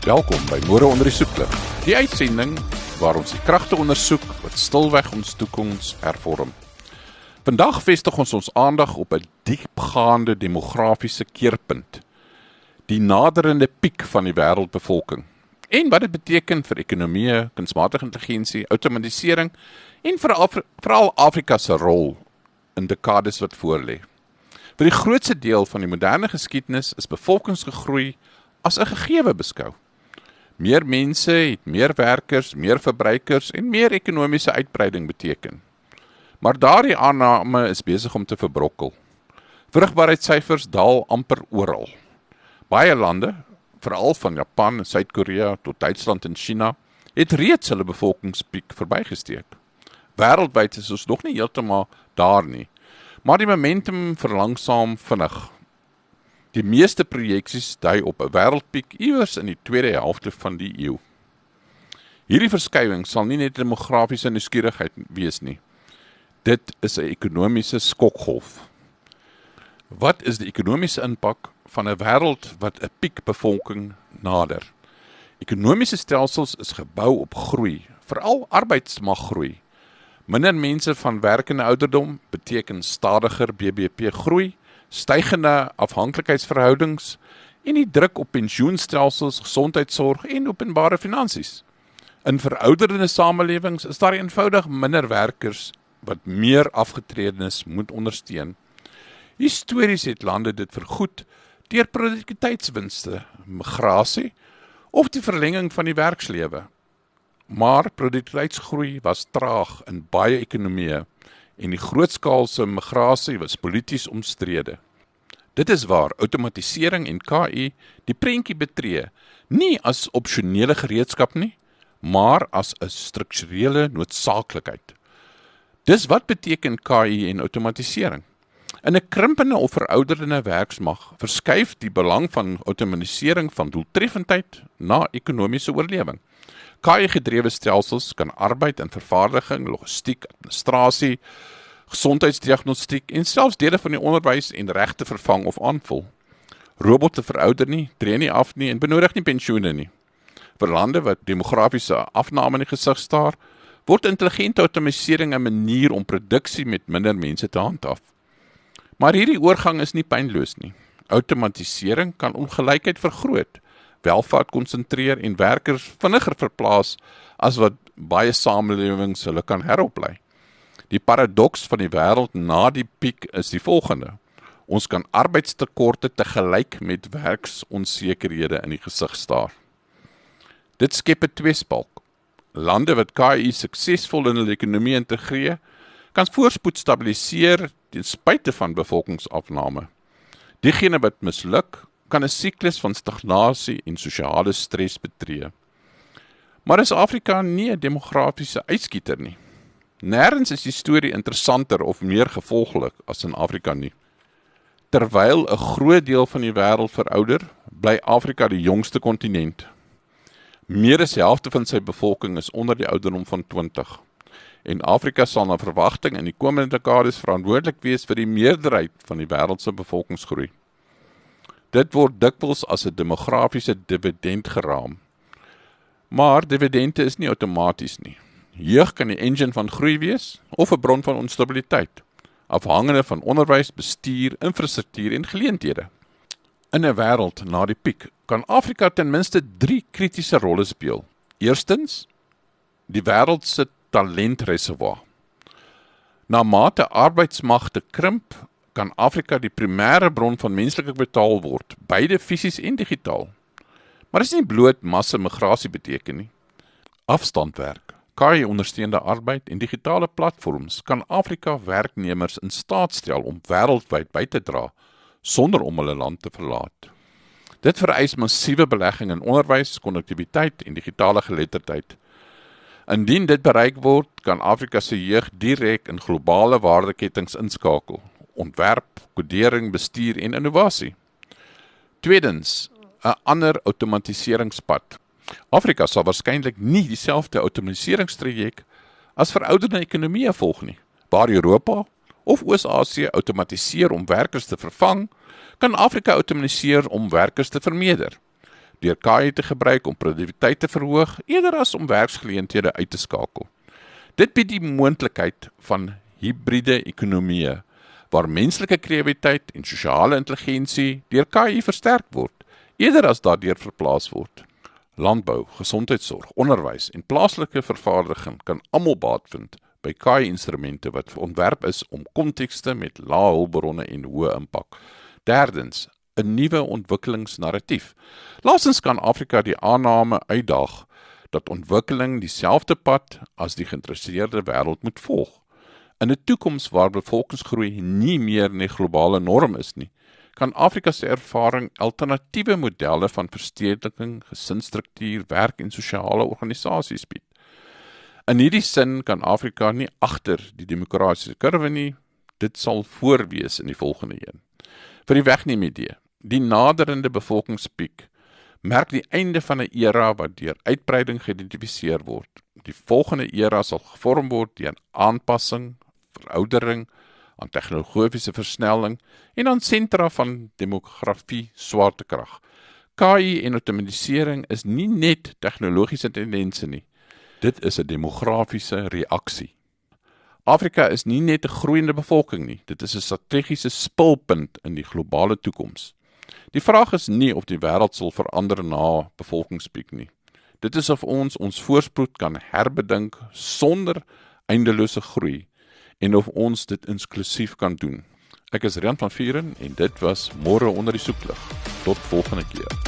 Welkom by Môre onder die soeklig, die uitsending waar ons die kragte ondersoek wat stilweg ons toekoms hervorm. Vandag vestig ons aandag op 'n diepgaande demografiese keerpunt, die naderende piek van die wêreldbevolking, en wat dit beteken vir ekonomie, kunsmatige intelligensie, outomatisering en veral Afrika se rol in dekades wat voorlê. Vir die grootste deel van die moderne geskiedenis is bevolkingsgroei as 'n gegewe beskou. Meer mense het meer werkers, meer verbruikers en meer ekonomiese uitbreiding beteken. Maar daardie aanname is besig om te verbrokkel. Vrugbaarheidssyfers daal amper oral. Baie lande, veral van Japan en Suid-Korea tot Duitsland en China, het reeds hulle bevolkingspiek verbygesteek. Wêreldwyd is ons nog nie heeltemal daar nie, maar die momentum verlangsaam vinnig. Die meeste projeksies dui op 'n wêreldpiek iewers in die tweede helfte van die eeu. Hierdie verskywing sal nie net demografiese nuuskierigheid wees nie. Dit is 'n ekonomiese skokgolf. Wat is die ekonomiese impak van 'n wêreld wat 'n piekbevolking nader? Ekonomiese stelsels is gebou op groei, veral arbeidsmaggroei. Minder mense van werkende ouderdom beteken stadiger BBP groei, stygende afhanklikheidsverhoudings en die druk op pensioenstelsels, gesondheidsorg en openbare finansies. In verouderende samelewings is daar eenvoudig minder werkers wat meer afgetredenes moet ondersteun. Histories het lande dit vergoed deur produktiwiteitswinste, migrasie of die verlenging van die werkslewe. Maar produktiwiteitsgroei was traag in baie ekonomieë en die grootskaalse migrasie was polities omstrede. Dit is waar outomatisering en KI die prentjie betree, nie as opsionele gereedskap nie, maar as 'n strukturele noodsaaklikheid. Dis wat beteken KI en outomatisering. In 'n krimpende of verouderende werksmag verskuif die belang van outomatisering van doeltreffendheid na ekonomiese oorlewing. KI-gedrewe stelsels kan arbeid en vervaardiging, logistiek, administrasie, gesondheidsdiagnostiek en selfs dele van die onderwys en regte vervang of aanvul. Robotte verouder nie, tree nie af nie en benodig nie pensioene nie. Vir lande wat demografiese afname in die gesig staar, word intelligente outomatisering 'n manier om produksie met minder mense te handhaaf. Maar hierdie oorgang is nie pynloos nie. Outomatisering kan ongelykheid vergroot, welvaart konsentreer en werkers vinniger verplaas as wat baie samelewings hulle kan heroplei. Die paradoks van die wêreld na die piek is die volgende. Ons kan arbeidstekorte tegelyk met werksonsekerhede in die gesig staar. Dit skep 'n tweespalk. Lande wat KI suksesvol in hulle ekonomie integreer, kan voorspoed stabiliseer ten spyte van bevolkingsafname. Diegene wat misluk, kan 'n siklus van stagnasie en sosiale stres betree. Maar is Afrika nie 'n demografiese uitskieter nie? Nêrens is die storie interessanter of meer gevolglik as in Afrika nie. Terwyl 'n groot deel van die wêreld verouder, bly Afrika die jongste kontinent. Meer as die helfte van sy bevolking is onder die ouderdom van 20. En Afrika sal na verwagting in die komende dekades verantwoordelik wees vir die meerderheid van die wêreld se bevolkingsgroei. Dit word dikwels as 'n demografiese dividend geraam. Maar dividende is nie outomaties nie. Jeug kan die engine van groei wees of 'n bron van onstabiliteit, afhangende van onderwys, bestuur, infrastruktuur en geleenthede. In 'n wêreld na die piek kan Afrika ten minste 3 kritiese rolle speel. Eerstens, die wêreld se talentreservoir. Na mate arbeidsmagte krimp, kan Afrika die primêre bron van menslike kapitaal word, beide fisies en digitaal. Maar dit is nie bloot massamigrasie beteken nie. Afstandwerk, KI-ondersteunde arbeid en digitale platforms kan Afrika werknemers in staat stel om wêreldwyd by te dra, sonder om hulle land te verlaat. Dit vereis massiewe belegging in onderwys, konnektiwiteit en digitale geletterdheid. Indien dit bereik word, kan Afrika se jeug direk in globale waardeketings inskakel, ontwerp, kodering, bestuur en innovasie. Tweedens, 'n ander outomatiseringspad. Afrika sal waarskynlik nie dieselfde outomatiseringstraject as verouderde ekonomieë volg nie. Waar Europa of Oos-Asië outomatiseer om werkers te vervang, kan Afrika outomatiseer om werkers te vermeerder. deur KI te gebruik om produktiwiteit te verhoog, eerder as om werksgeleenthede uit te skakel. Dit bied die moontlikheid van hibriede ekonomieë, waar menslike kreatiwiteit en sosiale intelligensie deur KI versterk word, eerder as daardeur verplaas word. Landbou, gesondheidsorg, onderwys en plaaslike vervaardiging kan almal baat vind by KI-instrumente wat ontwerp is om kontekste met lae hulpbronne en hoë impak. Derdens, 'n nuwe ontwikkelingsnarratief. Laastens kan Afrika die aanname uitdaag dat ontwikkeling dieselfde pad as die geïnteresseerde wêreld moet volg. In 'n toekoms waar bevolkingsgroei nie meer 'n globale norm is nie, kan Afrika se ervaring alternatiewe modelle van verstedeliking, gesinsstruktuur, werk en sosiale organisasies bied. In hierdie sin kan Afrika nie agter die demokratiese kurwe nie, dit sal voor wees in die volgende een. Vir die wegneem idee, die naderende bevolkingspiek merk die einde van 'n era wat deur uitbreiding geïdentifiseer word. Die volgende era sal gevorm word deur aanpassing, veroudering, aan tegnologiese versnelling en aan sentra van demografie swaartekrag. KI en outomatisering is nie net tegnologiese tendense nie, dit is 'n demografiese reaksie. Afrika is nie net 'n groeiende bevolking nie, dit is 'n strategiese spulpunt in die globale toekoms. Die vraag is nie of die wêreld sal verander na bevolkingspiek nie. Dit is of ons voorspoed kan herbedink sonder eindelose groei en of ons dit inklusief kan doen. Ek is Rian van Vuren en dit was Môre onder die soeklig. Tot volgende keer.